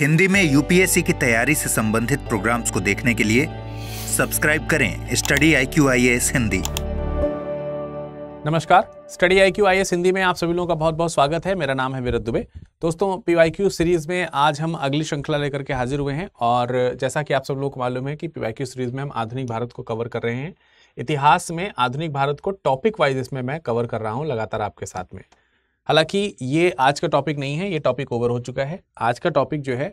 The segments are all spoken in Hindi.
हिंदी में यूपीएससी की तैयारी से संबंधित प्रोग्राम्स को देखने के लिए सब्सक्राइब करें स्टडी IQ IAS हिंदी। नमस्कार, स्टडी IQ IAS हिंदी में आप सभी लोगों का बहुत बहुत स्वागत है। मेरा नाम है विरत दुबे। दोस्तों, PYQ सीरीज में आज हम अगली श्रृंखला लेकर के हाजिर हुए हैं और जैसा कि आप सब लोगों को मालूम है कि PYQ सीरीज में हम आधुनिक भारत को कवर कर रहे हैं। इतिहास में आधुनिक भारत को टॉपिक वाइज इसमें मैं कवर कर रहा हूँ लगातार आपके साथ में। हालांकि ये आज का टॉपिक नहीं है, ये टॉपिक ओवर हो चुका है। आज का टॉपिक जो है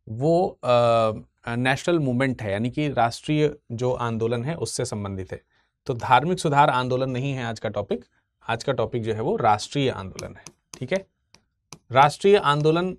वो नेशनल मूवमेंट है, यानी कि राष्ट्रीय जो आंदोलन है उससे संबंधित है। तो धार्मिक सुधार आंदोलन नहीं है आज का टॉपिक। आज का टॉपिक जो है वो राष्ट्रीय आंदोलन है। ठीक है, राष्ट्रीय आंदोलन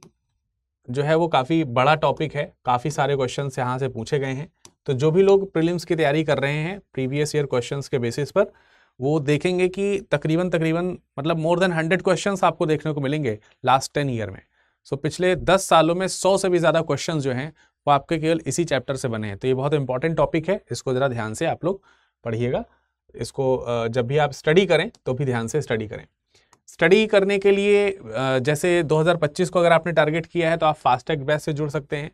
जो है वो काफ़ी बड़ा टॉपिक है, काफ़ी सारे क्वेश्चंस यहाँ से पूछे गए हैं। तो जो भी लोग प्रीलिम्स की तैयारी कर रहे हैं प्रीवियस ईयर क्वेश्चंस के बेसिस पर, वो देखेंगे कि तकरीबन मतलब मोर देन 100 क्वेश्चंस आपको देखने को मिलेंगे लास्ट 10 ईयर में। सो पिछले 10 सालों में 100 से भी ज़्यादा क्वेश्चंस जो हैं वो आपके केवल इसी चैप्टर से बने हैं। तो ये बहुत इंपॉर्टेंट टॉपिक है, इसको ज़रा ध्यान से आप लोग पढ़िएगा। इसको जब भी आप स्टडी करें तो भी ध्यान से स्टडी करें। स्टडी करने के लिए जैसे 2025 को अगर आपने टारगेट किया है तो आप फास्टैग बैच से जुड़ सकते हैं।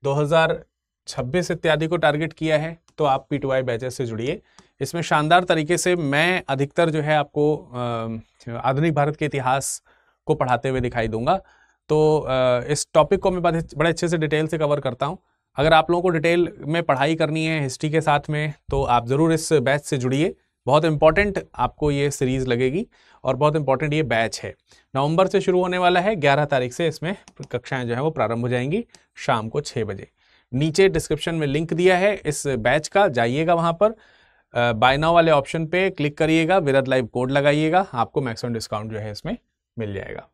2026 इत्यादि को टारगेट किया है तो आप P2I बैचेस से जुड़िए। इसमें शानदार तरीके से मैं अधिकतर जो है आपको आधुनिक भारत के इतिहास को पढ़ाते हुए दिखाई दूंगा। तो इस टॉपिक को मैं बड़े अच्छे से डिटेल से कवर करता हूं। अगर आप लोगों को डिटेल में पढ़ाई करनी है हिस्ट्री के साथ में तो आप ज़रूर इस बैच से जुड़िए। बहुत इंपॉर्टेंट आपको ये सीरीज़ लगेगी और बहुत इंपॉर्टेंट ये बैच है। नवंबर से शुरू होने वाला है, 11 तारीख से इसमें कक्षाएं जो है वो प्रारंभ हो जाएंगी शाम को 6 बजे। नीचे डिस्क्रिप्शन में लिंक दिया है इस बैच का, जाइएगा वहाँ पर बाय नाउ वाले ऑप्शन पे क्लिक करिएगा, विरत लाइव कोड लगाइएगा, आपको मैक्सिमम डिस्काउंट जो है इसमें मिल जाएगा।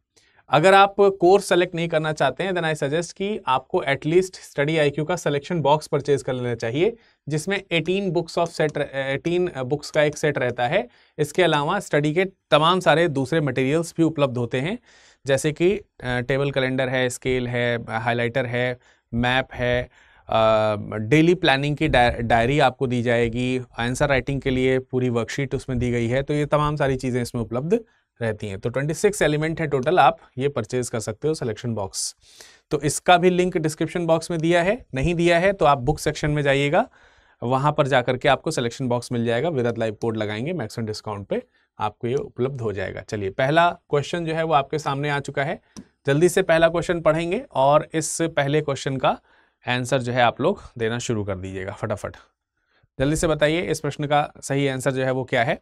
अगर आप कोर्स सेलेक्ट नहीं करना चाहते हैं देन आई सजेस्ट कि आपको एटलीस्ट स्टडी IQ का सिलेक्शन बॉक्स परचेज कर लेना चाहिए, जिसमें 18 बुक्स का एक सेट रहता है। इसके अलावा स्टडी के तमाम सारे दूसरे मटेरियल्स भी उपलब्ध होते हैं, जैसे कि टेबल कैलेंडर है, स्केल है, हाइलाइटर है, मैप है, डेली प्लानिंग की डायरी आपको दी जाएगी, आंसर राइटिंग के लिए पूरी वर्कशीट उसमें दी गई है। तो ये तमाम सारी चीज़ें इसमें उपलब्ध रहती हैं। तो 26 एलिमेंट है टोटल, आप ये परचेज कर सकते हो सिलेक्शन बॉक्स। तो इसका भी लिंक डिस्क्रिप्शन बॉक्स में दिया है, नहीं दिया है तो आप बुक सेक्शन में जाइएगा, वहाँ पर जाकर के आपको सिलेक्शन बॉक्स मिल जाएगा। विरत लाइव कोड लगाएंगे, मैक्सिमम डिस्काउंट पे आपको ये उपलब्ध हो जाएगा। चलिए, पहला क्वेश्चन जो है वो आपके सामने आ चुका है। जल्दी से पहला क्वेश्चन पढ़ेंगे और इस पहले क्वेश्चन का आंसर जो है आप लोग देना शुरू कर दीजिएगा। फटाफट जल्दी से बताइए इस प्रश्न का सही आंसर जो है वो क्या है।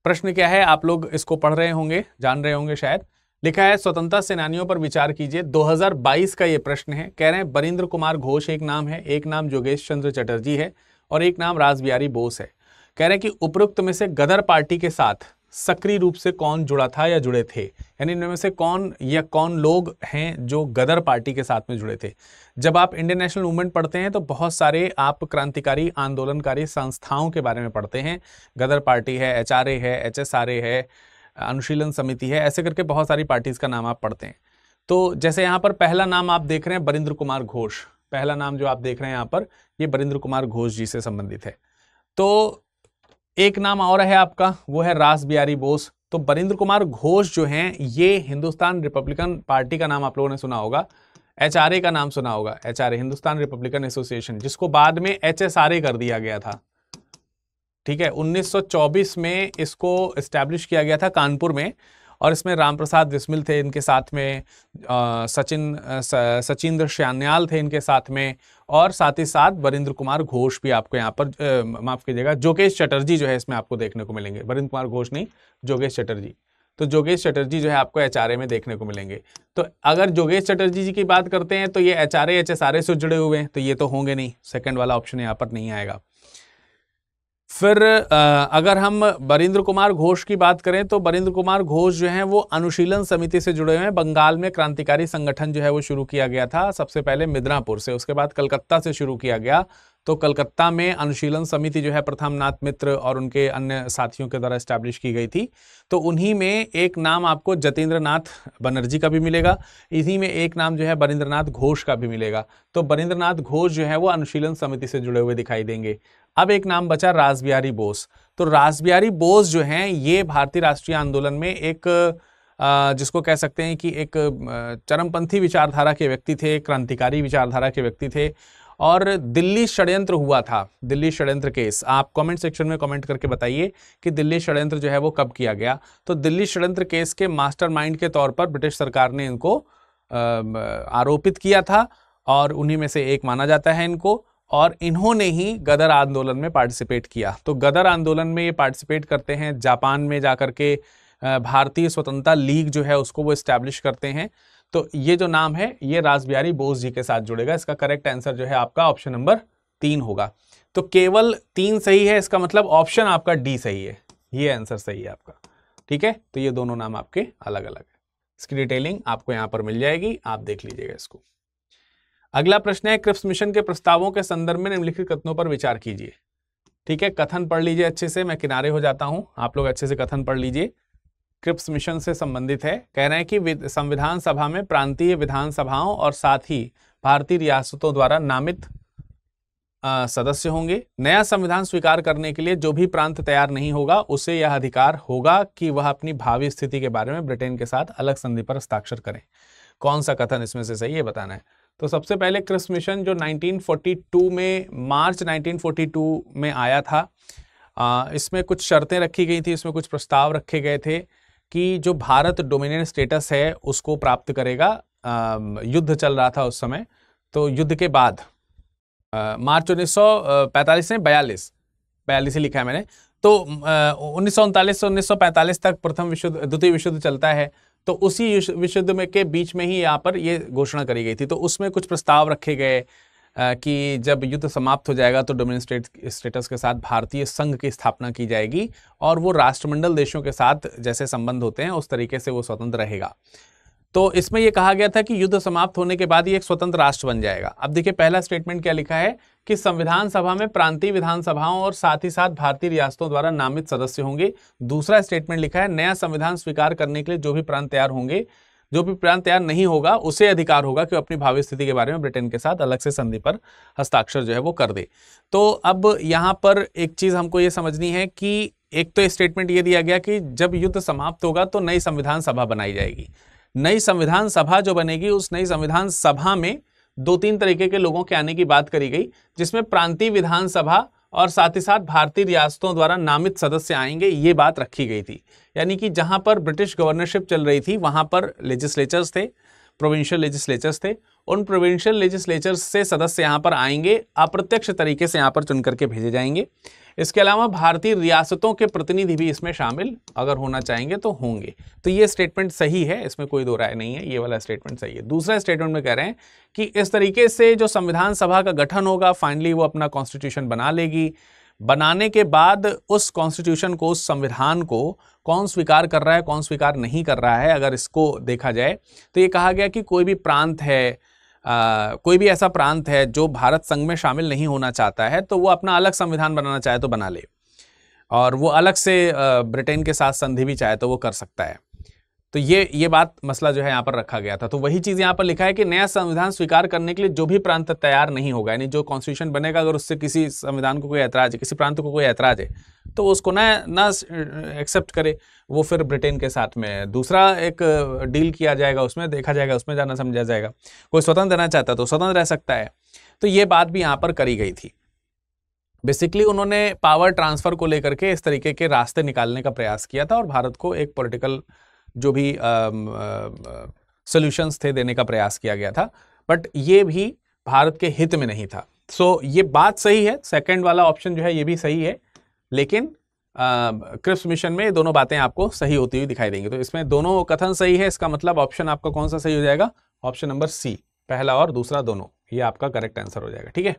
प्रश्न क्या है, आप लोग इसको पढ़ रहे होंगे, जान रहे होंगे शायद। लिखा है, स्वतंत्रता सेनानियों पर विचार कीजिए। 2022 का ये प्रश्न है। कह रहे हैं बरिंद्र कुमार घोष एक नाम है, एक नाम योगेश चंद्र चटर्जी है और एक नाम रासबिहारी बोस है। कह रहे हैं कि उपरोक्त में से गदर पार्टी के साथ सक्रिय रूप से कौन जुड़ा था या जुड़े थे, यानी इनमें से कौन या कौन लोग हैं जो गदर पार्टी के साथ में जुड़े थे। जब आप इंडियन नेशनल मूवमेंट पढ़ते हैं तो बहुत सारे आप क्रांतिकारी आंदोलनकारी संस्थाओं के बारे में पढ़ते हैं। गदर पार्टी है, HRA है, HSRA है, अनुशीलन समिति है, ऐसे करके बहुत सारी पार्टीज़ का नाम आप पढ़ते हैं। तो जैसे यहाँ पर पहला नाम आप देख रहे हैं बरिंद्र कुमार घोष, पहला नाम जो आप देख रहे हैं यहाँ पर, ये बरिंद्र कुमार घोष जी से संबंधित है। तो एक नाम और है आपका, वो है रासबिहारी बोस। तो बरिंद्र कुमार घोष जो हैं ये हिंदुस्तान रिपब्लिकन पार्टी का नाम आप लोगों ने सुना होगा, HRA का नाम सुना होगा, HRA हिंदुस्तान रिपब्लिकन एसोसिएशन, जिसको बाद में HSRA कर दिया गया था। ठीक है, 1924 में इसको एस्टैब्लिश किया गया था कानपुर में और इसमें राम प्रसाद बिस्मिल थे इनके साथ में, सचिंद्र सान्याल थे इनके साथ में, और साथ ही साथ बरिंद्र कुमार घोष भी आपको यहाँ पर माफ कीजिएगा, योगेश चटर्जी जो है इसमें आपको देखने को मिलेंगे। बरिंद्र कुमार घोष नहीं, योगेश चटर्जी। तो योगेश चटर्जी जो है आपको HRA में देखने को मिलेंगे। तो अगर योगेश चटर्जी जी की बात करते हैं तो ये HRA HSRA से जुड़े हुए हैं, तो ये तो होंगे नहीं, सेकेंड वाला ऑप्शन यहाँ पर नहीं आएगा। फिर अगर हम बरिंद्र कुमार घोष की बात करें तो बरिंद्र कुमार घोष जो हैं वो अनुशीलन समिति से जुड़े हुए हैं। बंगाल में क्रांतिकारी संगठन जो है वो शुरू किया गया था, सबसे पहले मिदनापुर से, उसके बाद कलकत्ता से शुरू किया गया। तो कलकत्ता में अनुशीलन समिति जो है प्रथम नाथ मित्र और उनके अन्य साथियों के द्वारा एस्टैब्लिश की गई थी। तो उन्हीं में एक नाम आपको जतेंद्र नाथ बनर्जी का भी मिलेगा, इन्हीं में एक नाम जो है बरिंद्र नाथ घोष का भी मिलेगा। तो बरिंद्र नाथ घोष जो है वो अनुशीलन समिति से जुड़े हुए दिखाई देंगे। अब एक नाम बचा रासबिहारी बोस। तो रासबिहारी बोस जो हैं ये भारतीय राष्ट्रीय आंदोलन में एक जिसको कह सकते हैं कि एक चरमपंथी विचारधारा के व्यक्ति थे, क्रांतिकारी विचारधारा के व्यक्ति थे। और दिल्ली षड्यंत्र हुआ था, दिल्ली षड्यंत्र केस, आप कमेंट सेक्शन में कमेंट करके बताइए कि दिल्ली षड्यंत्र जो है वो कब किया गया। तो दिल्ली षड्यंत्र केस के मास्टरमाइंड के तौर पर ब्रिटिश सरकार ने इनको आरोपित किया था और उन्हीं में से एक माना जाता है इनको। और इन्होंने ही गदर आंदोलन में पार्टिसिपेट किया। तो गदर आंदोलन में ये पार्टिसिपेट करते हैं, जापान में जाकर के भारतीय स्वतंत्रता लीग जो है उसको वो इस्टेब्लिश करते हैं। तो ये जो नाम है ये रासबिहारी बोस जी के साथ जुड़ेगा। इसका करेक्ट आंसर जो है आपका ऑप्शन नंबर 3 होगा। तो केवल 3 सही है, इसका मतलब ऑप्शन आपका डी सही है, ये आंसर सही है आपका। ठीक है, तो ये दोनों नाम आपके अलग अलग है। इसकी डिटेलिंग आपको यहां पर मिल जाएगी, आप देख लीजिएगा इसको। अगला प्रश्न है, क्रिप्स मिशन के प्रस्तावों के संदर्भ में निम्नलिखित कथनों पर विचार कीजिए। ठीक है, कथन पढ़ लीजिए अच्छे से, मैं किनारे हो जाता हूं, आप लोग अच्छे से कथन पढ़ लीजिए। क्रिप्स मिशन से संबंधित है, कह रहे हैं कि संविधान सभा में प्रांतीय विधानसभाओं और साथ ही भारतीय रियासतों द्वारा नामित सदस्य होंगे। नया संविधान स्वीकार करने के लिए जो भी प्रांत तैयार नहीं होगा उसे यह अधिकार होगा कि वह अपनी भावी स्थिति के बारे में ब्रिटेन के साथ अलग संधि पर हस्ताक्षर करें। कौन सा कथन इसमें से सही है बताना है। तो सबसे पहले क्रिप्स मिशन जो 1942 में, मार्च 1942 में आया था, इसमें कुछ शर्तें रखी गई थी, इसमें कुछ प्रस्ताव रखे गए थे कि जो भारत डोमिनेंट स्टेटस है उसको प्राप्त करेगा। युद्ध चल रहा था उस समय, तो युद्ध के बाद मार्च 1945 में 42 ही लिखा है मैंने, तो 1939 से 1945 तक द्वितीय विश्व युद्ध चलता है। तो उसी विश्व युद्ध में के बीच में ही यहाँ पर ये घोषणा करी गई थी। तो उसमें कुछ प्रस्ताव रखे गए कि जब युद्ध समाप्त हो जाएगा तो डोमिनेंट स्टेटस के साथ भारतीय संघ की स्थापना की जाएगी और वो राष्ट्रमंडल देशों के साथ जैसे संबंध होते हैं उस तरीके से वो स्वतंत्र रहेगा। तो इसमें यह कहा गया था कि युद्ध समाप्त होने के बाद ये एक स्वतंत्र राष्ट्र बन जाएगा। अब देखिए पहला स्टेटमेंट क्या लिखा है कि संविधान सभा में प्रांतीय विधानसभाओं और साथ ही साथ भारतीय रियासतों द्वारा नामित सदस्य होंगे। दूसरा स्टेटमेंट लिखा है नया संविधान स्वीकार करने के लिए जो भी प्रांत तैयार होंगे, जो भी प्रांत तैयार नहीं होगा उसे अधिकार होगा कि अपनी भावी स्थिति के बारे में ब्रिटेन के साथ अलग से संधि पर हस्ताक्षर जो है वो कर दे। तो अब यहाँ पर एक चीज हमको ये समझनी है कि एक तो स्टेटमेंट ये दिया गया कि जब युद्ध समाप्त होगा तो नई संविधान सभा बनाई जाएगी। नई संविधान सभा जो बनेगी उस नई संविधान सभा में 2-3 तरीके के लोगों के आने की बात करी गई, जिसमें प्रांतीय विधानसभा और साथ ही साथ भारतीय रियासतों द्वारा नामित सदस्य आएंगे, ये बात रखी गई थी। यानी कि जहां पर ब्रिटिश गवर्नरशिप चल रही थी वहां पर लेजिस्लेचर्स थे, प्रोविंशियल लेजिस्लेचर्स थे। उन प्रोविंशियल लेजिस्लेचर्स से सदस्य यहाँ पर आएंगे, अप्रत्यक्ष तरीके से यहाँ पर चुन करके भेजे जाएंगे। इसके अलावा भारतीय रियासतों के प्रतिनिधि भी इसमें शामिल अगर होना चाहेंगे तो होंगे। तो ये स्टेटमेंट सही है, इसमें कोई दो राय नहीं है, ये वाला स्टेटमेंट सही है। दूसरा स्टेटमेंट में कह रहे हैं कि इस तरीके से जो संविधान सभा का गठन होगा फाइनली वो अपना कॉन्स्टिट्यूशन बना लेगी। बनाने के बाद उस कॉन्स्टिट्यूशन को, उस संविधान को कौन स्वीकार कर रहा है कौन स्वीकार नहीं कर रहा है, अगर इसको देखा जाए तो ये कहा गया कि कोई भी प्रांत है, कोई भी ऐसा प्रांत है जो भारत संघ में शामिल नहीं होना चाहता है तो वो अपना अलग संविधान बनाना चाहे तो बना ले, और वो अलग से ब्रिटेन के साथ संधि भी चाहे तो वो कर सकता है। तो ये बात मसला जो है यहाँ पर रखा गया था। तो वही चीज यहाँ पर लिखा है कि नया संविधान स्वीकार करने के लिए जो भी प्रांत तैयार नहीं होगा, यानी जो कॉन्स्टिट्यूशन बनेगा अगर उससे किसी संविधान को कोई ऐतराज है, किसी प्रांत को कोई ऐतराज है तो उसको ना एक्सेप्ट करे, वो फिर ब्रिटेन के साथ में दूसरा एक डील किया जाएगा, उसमें देखा जाएगा, उसमें जाना समझा जाएगा। कोई स्वतंत्र रहना चाहता है तो स्वतंत्र रह सकता है। तो ये बात भी यहाँ पर करी गई थी। बेसिकली उन्होंने पावर ट्रांसफर को लेकर के इस तरीके के रास्ते निकालने का प्रयास किया था और भारत को एक पॉलिटिकल जो भी सॉल्यूशंस थे देने का प्रयास किया गया था, बट ये भी भारत के हित में नहीं था। सो ये बात सही है, सेकंड वाला ऑप्शन जो है ये भी सही है, लेकिन क्रिप्स मिशन में ये दोनों बातें आपको सही होती हुई दिखाई देंगी। तो इसमें दोनों कथन सही है, इसका मतलब ऑप्शन आपका कौन सा सही हो जाएगा? ऑप्शन नंबर सी, पहला और दूसरा दोनों, ये आपका करेक्ट आंसर हो जाएगा। ठीक है,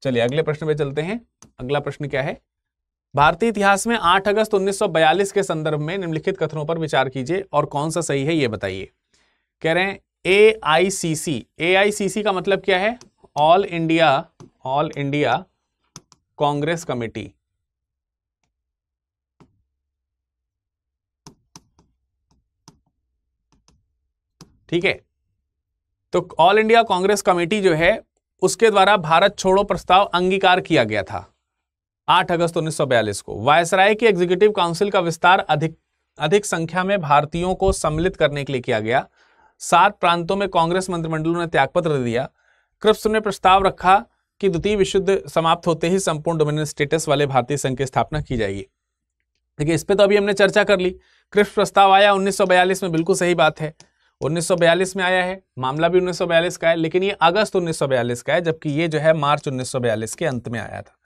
चलिए अगले प्रश्न पे चलते हैं। अगला प्रश्न क्या है? भारतीय इतिहास में 8 अगस्त 1942 के संदर्भ में निम्नलिखित कथनों पर विचार कीजिए और कौन सा सही है ये बताइए। कह रहे हैं AICC, AICC का मतलब क्या है? All India Congress committee. ठीक है, तो ऑल इंडिया कांग्रेस कमेटी जो है उसके द्वारा भारत छोड़ो प्रस्ताव अंगीकार किया गया था 8 अगस्त 1942 को। वायसराय की एग्जीक्यूटिव काउंसिल का विस्तार अधिक संख्या में भारतीयों को सम्मिलित करने के लिए किया गया। 7 प्रांतों में कांग्रेस मंत्रिमंडल ने त्यागपत्र दे दिया। क्रिप्स ने प्रस्ताव रखा कि द्वितीय विश्व युद्ध समाप्त होते ही संपूर्ण डोमिनियन स्टेटस वाले भारतीय संघ की स्थापना की जाएगी। देखिए, इस पे तो अभी हमने चर्चा कर ली। क्रिप्स प्रस्ताव आया 1942 में, बिल्कुल सही बात है, 1942 में आया है, मामला भी 1942 का है, लेकिन ये अगस्त 1942 का है, जबकि ये जो है मार्च 1942 के अंत में आया था।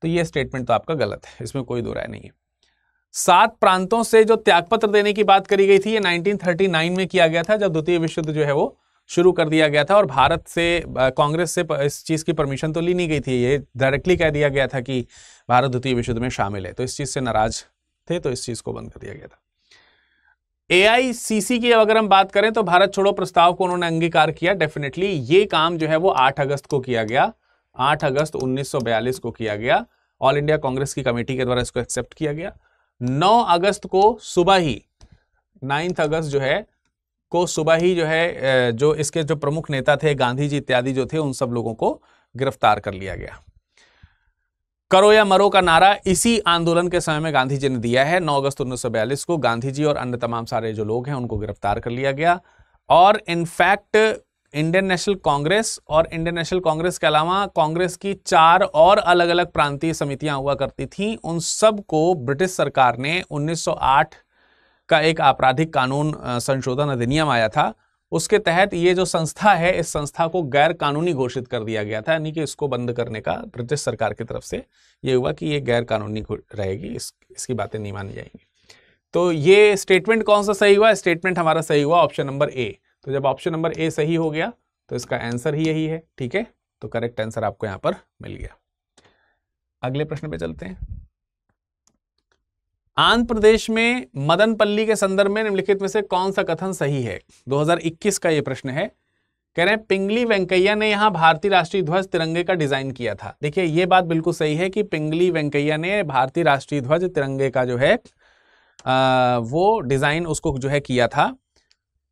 तो ये स्टेटमेंट तो आपका गलत है, इसमें कोई दो राय नहीं है। 7 प्रांतों से जो त्यागपत्र देने की बात करी गई थी, ये 1939 में किया गया था, जब द्वितीय विश्व युद्ध जो है वो शुरू कर दिया गया था। और भारत से, कांग्रेस से इस चीज की परमिशन तो ली नहीं गई थी, ये डायरेक्टली कह दिया गया था कि भारत द्वितीय विश्व युद्ध में शामिल है, तो इस चीज से नाराज थे, तो इस चीज को बंद कर दिया गया था। AICC की अगर हम बात करें तो भारत छोड़ो प्रस्ताव को उन्होंने अंगीकार किया। डेफिनेटली ये काम जो है वो 8 अगस्त को किया गया, 8 अगस्त 1942 को किया गया। ऑल इंडिया कांग्रेस की कमेटी के द्वारा इसको एक्सेप्ट किया गया। 9 अगस्त को सुबह ही, 9 अगस्त जो है को सुबह ही जो है, जो इसके जो प्रमुख नेता थे, गांधी जी इत्यादि जो थे, उन सब लोगों को गिरफ्तार कर लिया गया। करो या मरो का नारा इसी आंदोलन के समय में गांधी जी ने दिया है। 9 अगस्त 1942 को गांधी जी और अन्य तमाम सारे जो लोग हैं उनको गिरफ्तार कर लिया गया। और इनफैक्ट इंडियन नेशनल कांग्रेस और इंडियन नेशनल कांग्रेस के अलावा कांग्रेस की 4 और अलग अलग प्रांतीय समितियां हुआ करती थीं, उन सब को ब्रिटिश सरकार ने 1908 का एक आपराधिक कानून संशोधन अधिनियम आया था, उसके तहत ये जो संस्था है, इस संस्था को गैर कानूनी घोषित कर दिया गया था, यानी कि इसको बंद करने का ब्रिटिश सरकार की तरफ से ये हुआ कि ये गैर कानूनी रहेगी, इसकी बातें नहीं मानी जाएंगी। तो ये स्टेटमेंट कौन सा सही हुआ? स्टेटमेंट हमारा सही हुआ ऑप्शन नंबर ए। तो जब ऑप्शन नंबर ए सही हो गया तो इसका आंसर ही यही है, ठीक है। तो करेक्ट आंसर आपको यहां पर मिल गया। अगले प्रश्न पे चलते हैं। आंध्र प्रदेश में मदनपल्ली के संदर्भ में निम्नलिखित में से कौन सा कथन सही है? 2021 का यह प्रश्न है। कह रहे हैं पिंगली वेंकैया ने यहां भारतीय राष्ट्रीय ध्वज तिरंगे का डिजाइन किया था। देखिए, यह बात बिल्कुल सही है कि पिंगली वेंकैया ने भारतीय राष्ट्रीय ध्वज तिरंगे का जो है वो डिजाइन उसको जो है किया था।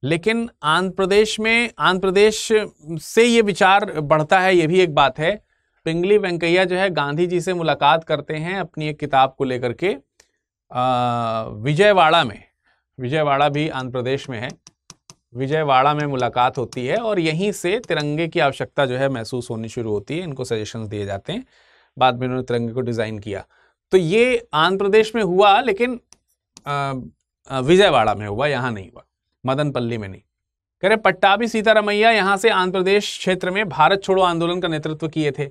लेकिन आंध्र प्रदेश से ये विचार बढ़ता है, ये भी एक बात है। पिंगली वेंकैया जो है गांधी जी से मुलाकात करते हैं अपनी एक किताब को लेकर के विजयवाड़ा में। विजयवाड़ा भी आंध्र प्रदेश में है। विजयवाड़ा में मुलाकात होती है और यहीं से तिरंगे की आवश्यकता जो है महसूस होनी शुरू होती है। इनको सजेशंस दिए जाते हैं, बाद में इन्होंने तिरंगे को डिजाइन किया। तो ये आंध्र प्रदेश में हुआ, लेकिन विजयवाड़ा में हुआ, यहां नहीं हुआ, मदनपल्ली में नहीं। कह रहे पट्टाभी सीतारमैया यहां से आंध्र प्रदेश क्षेत्र में भारत छोड़ो आंदोलन का नेतृत्व किए थे।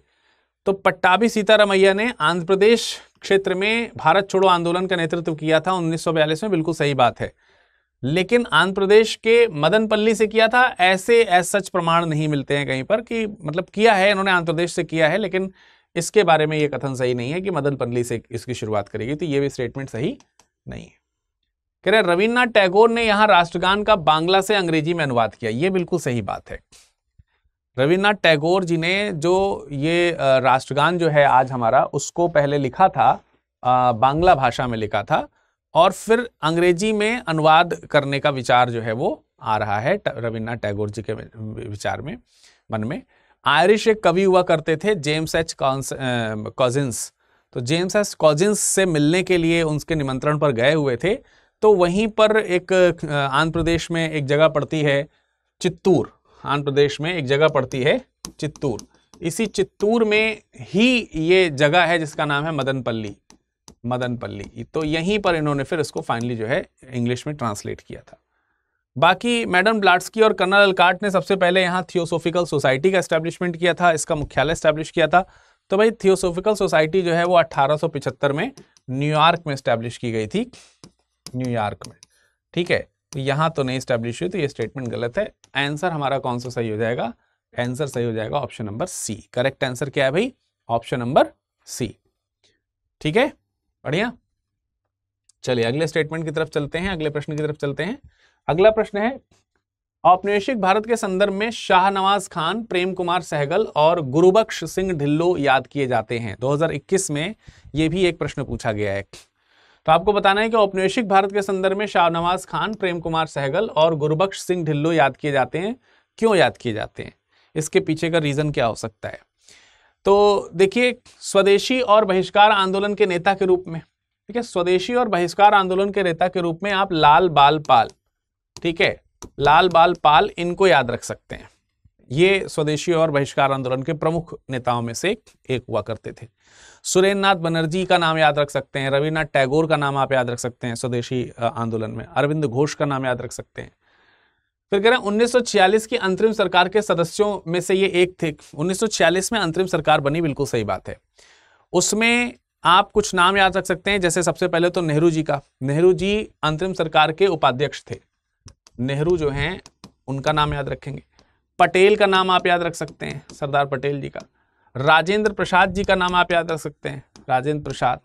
तो पट्टाभी सीतारमैया ने आंध्र प्रदेश क्षेत्र में भारत छोड़ो आंदोलन का नेतृत्व किया था 1942 में, बिल्कुल सही बात है। लेकिन आंध्र प्रदेश के मदनपल्ली से किया था, ऐसे सच प्रमाण नहीं मिलते हैं कहीं पर कि मतलब किया है इन्होंने, आंध्र प्रदेश से किया है, लेकिन इसके बारे में यह कथन सही नहीं है कि मदनपल्ली से इसकी शुरुआत करेगी। तो यह भी स्टेटमेंट सही नहीं है। कह रहे रविन्द्रनाथ टैगोर ने यहां राष्ट्रगान का बांग्ला से अंग्रेजी में अनुवाद किया। यह बिल्कुल सही बात है। रविन्द्रनाथ टैगोर जी ने जो ये राष्ट्रगान जो है आज हमारा, उसको पहले लिखा था बांग्ला भाषा में लिखा था, और फिर अंग्रेजी में अनुवाद करने का विचार जो है वो आ रहा है रविन्द्रनाथ टैगोर जी के विचार में, मन में। आयरिश एक कवि हुआ करते थे, जेम्स एच कॉजिन्स। तो जेम्स एच कॉजिन्स से मिलने के लिए उनके निमंत्रण पर गए हुए थे। तो वहीं पर एक आंध्र प्रदेश में एक जगह पड़ती है चित्तूर, आंध्र प्रदेश में एक जगह पड़ती है चित्तूर। इसी चित्तूर में ही ये जगह है जिसका नाम है मदनपल्ली। मदनपल्ली, तो यहीं पर इन्होंने फिर इसको फाइनली जो है इंग्लिश में ट्रांसलेट किया था। बाकी मैडम ब्लाट्स्की और कर्नल अलकाट ने सबसे पहले यहाँ थियोसोफिकल सोसाइटी का एस्टैब्लिशमेंट किया था, इसका मुख्यालय एस्टैब्लिश किया था। तो भाई थियोसोफिकल सोसाइटी जो है वो 1875 में न्यूयॉर्क में एस्टैब्लिश की गई थी, न्यूयॉर्क में, ठीक है। यहां तो नहीं एस्टैब्लिश हुई, तो ये स्टेटमेंट गलत है। आंसर हमारा कौन सा सही हो जाएगा? आंसर सही हो जाएगा option number C. Correct answer क्या है भाई? ऑप्शन नंबर सी, ठीक है, बढ़िया। चलिए अगले स्टेटमेंट की तरफ चलते हैं, अगले प्रश्न की तरफ चलते हैं। अगला प्रश्न है, औपनिवेशिक भारत के संदर्भ में शाहनवाज खान, प्रेम कुमार सहगल और गुरुबख्श सिंह ढिल्लो याद किए जाते हैं। 2021 में यह भी एक प्रश्न पूछा गया है। तो आपको बताना है कि औपनिवेशिक भारत के संदर्भ में शाहनवाज खान, प्रेम कुमार सहगल और गुरुबख्श सिंह ढिल्लो याद किए जाते हैं। क्यों याद किए जाते हैं? इसके पीछे का रीजन क्या हो सकता है? तो देखिए, स्वदेशी और बहिष्कार आंदोलन के नेता के रूप में ठीक है। स्वदेशी और बहिष्कार आंदोलन के नेता के रूप में आप लाल बाल पाल, ठीक है, लाल बाल पाल, इनको याद रख सकते हैं। ये स्वदेशी और बहिष्कार आंदोलन के प्रमुख नेताओं में से एक हुआ करते थे। सुरेंद्र नाथ बनर्जी का नाम याद रख सकते हैं, रविन्द्रनाथ टैगोर का नाम आप याद रख सकते हैं स्वदेशी आंदोलन में, अरविंद घोष का नाम याद रख सकते हैं। फिर कह रहे हैं 1946 की अंतरिम सरकार के सदस्यों में से ये एक थे। 1946 में अंतरिम सरकार बनी, बिल्कुल सही बात है। उसमें आप कुछ नाम याद रख सकते हैं, जैसे सबसे पहले तो नेहरू जी का, नेहरू जी अंतरिम सरकार के उपाध्यक्ष थे, नेहरू जो हैं उनका नाम याद रखेंगे। पटेल का नाम आप याद रख सकते हैं, सरदार पटेल जी का। राजेंद्र प्रसाद जी का नाम आप याद रख सकते हैं, राजेंद्र प्रसाद,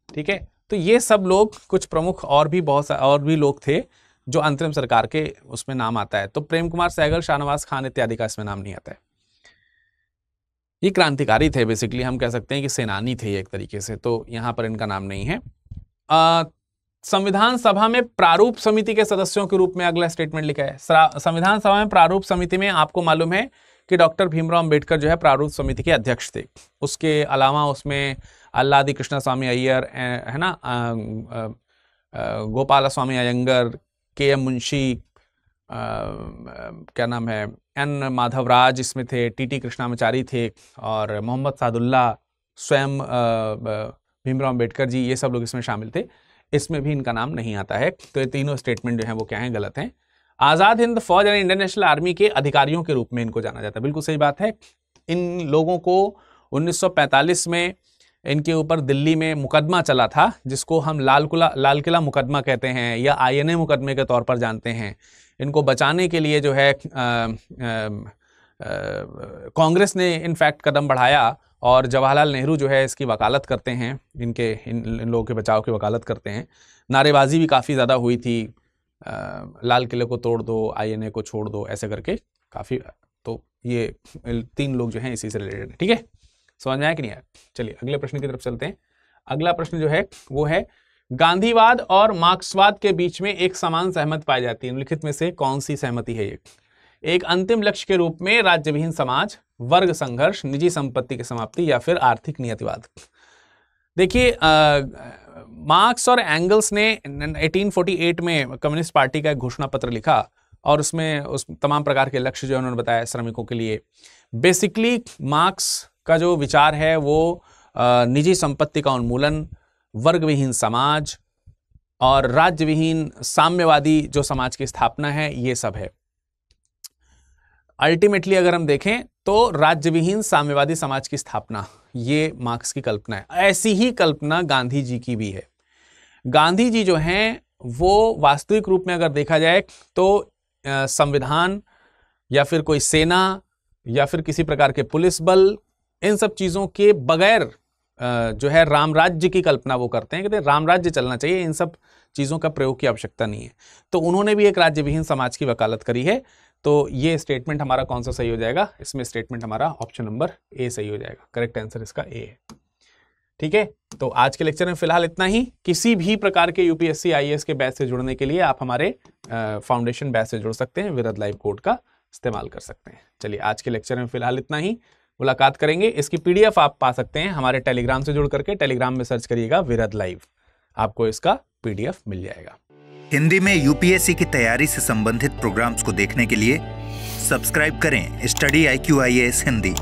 ठीक है। तो ये सब लोग कुछ प्रमुख और भी लोग थे जो अंतरिम सरकार के उसमें नाम आता है। तो प्रेम कुमार सहगल, शाहनवाज खान इत्यादि का इसमें नाम नहीं आता है। ये क्रांतिकारी थे, बेसिकली हम कह सकते हैं कि सेनानी थे एक तरीके से, तो यहां पर इनका नाम नहीं है। संविधान सभा में प्रारूप समिति के सदस्यों के रूप में अगला स्टेटमेंट लिखा है। संविधान सभा में प्रारूप समिति में आपको मालूम है कि डॉक्टर भीमराव अंबेडकर जो है प्रारूप समिति के अध्यक्ष थे। उसके अलावा उसमें अल्लादी कृष्ण स्वामी अय्यर है ना, गोपाल स्वामी अयंगर, के.एम. मुंशी, क्या नाम है, एन माधवराज इसमें थे, टी.टी. कृष्णामाचारी थे, और मोहम्मद सादुल्ला, स्वयं भीमराव अंबेडकर जी, ये सब लोग इसमें शामिल थे। इसमें भी इनका नाम नहीं आता है। तो ये तीनों स्टेटमेंट जो हैं वो क्या हैं, गलत हैं। आज़ाद हिंद फौज यानी इंडियन नेशनल आर्मी के अधिकारियों के रूप में इनको जाना जाता है, बिल्कुल सही बात है। इन लोगों को 1945 में इनके ऊपर दिल्ली में मुकदमा चला था, जिसको हम लाल किला मुकदमा कहते हैं या INA मुकदमे के तौर पर जानते हैं। इनको बचाने के लिए जो है कांग्रेस ने इनफैक्ट कदम बढ़ाया, और जवाहरलाल नेहरू जो है इसकी वकालत करते हैं, इन लोगों के बचाव की वकालत करते हैं। नारेबाजी भी काफ़ी ज़्यादा हुई थी, लाल किले को तोड़ दो, INA को छोड़ दो, ऐसे करके काफ़ी। तो ये 3 लोग जो हैं इसी से रिलेटेड है, ठीक है। समझ में आया कि नहीं आया? चलिए अगले प्रश्न की तरफ चलते हैं। अगला प्रश्न जो है वो है, गांधीवाद और मार्क्सवाद के बीच में एक समान सहमति पाई जाती है, निम्नलिखित में से कौन सी सहमति है ये? एक अंतिम लक्ष्य के रूप में राज्यविहीन समाज, वर्ग संघर्ष, निजी संपत्ति की समाप्ति, या फिर आर्थिक नियतिवाद। देखिए, मार्क्स और एंगल्स ने 1848 में कम्युनिस्ट पार्टी का एक घोषणा पत्र लिखा, और उसमें उस तमाम प्रकार के लक्ष्य जो उन्होंने बताया श्रमिकों के लिए। बेसिकली मार्क्स का जो विचार है वो निजी संपत्ति का उन्मूलन, वर्गविहीन समाज और राज्यविहीन साम्यवादी जो समाज की स्थापना है, ये सब है। अल्टीमेटली अगर हम देखें तो राज्यविहीन साम्यवादी समाज की स्थापना, ये मार्क्स की कल्पना है। ऐसी ही कल्पना गांधी जी की भी है। गांधी जी जो हैं वो वास्तविक रूप में अगर देखा जाए तो संविधान या फिर कोई सेना या फिर किसी प्रकार के पुलिस बल, इन सब चीज़ों के बगैर जो है राम राज्य की कल्पना वो करते हैं, कहते हैं राम राज्य चलना चाहिए, इन सब चीज़ों का प्रयोग की आवश्यकता नहीं है। तो उन्होंने भी एक राज्यविहीन समाज की वकालत करी है। तो ये स्टेटमेंट हमारा कौन सा सही हो जाएगा? इसमें स्टेटमेंट हमारा ऑप्शन नंबर ए सही हो जाएगा। करेक्ट आंसर इसका ए है, ठीक है। तो आज के लेक्चर में फिलहाल इतना ही। किसी भी प्रकार के UPSC IAS के बैच से जुड़ने के लिए आप हमारे फाउंडेशन बैच से जुड़ सकते हैं, विरद लाइव कोड का इस्तेमाल कर सकते हैं। चलिए आज के लेक्चर में फिलहाल इतना ही, मुलाकात करेंगे। इसकी PDF आप पा सकते हैं हमारे टेलीग्राम से जुड़ करके। टेलीग्राम में सर्च करिएगा विरद लाइव, आपको इसका PDF मिल जाएगा। हिंदी में UPSC की तैयारी से संबंधित प्रोग्राम्स को देखने के लिए सब्सक्राइब करें स्टडी IQ IAS हिंदी।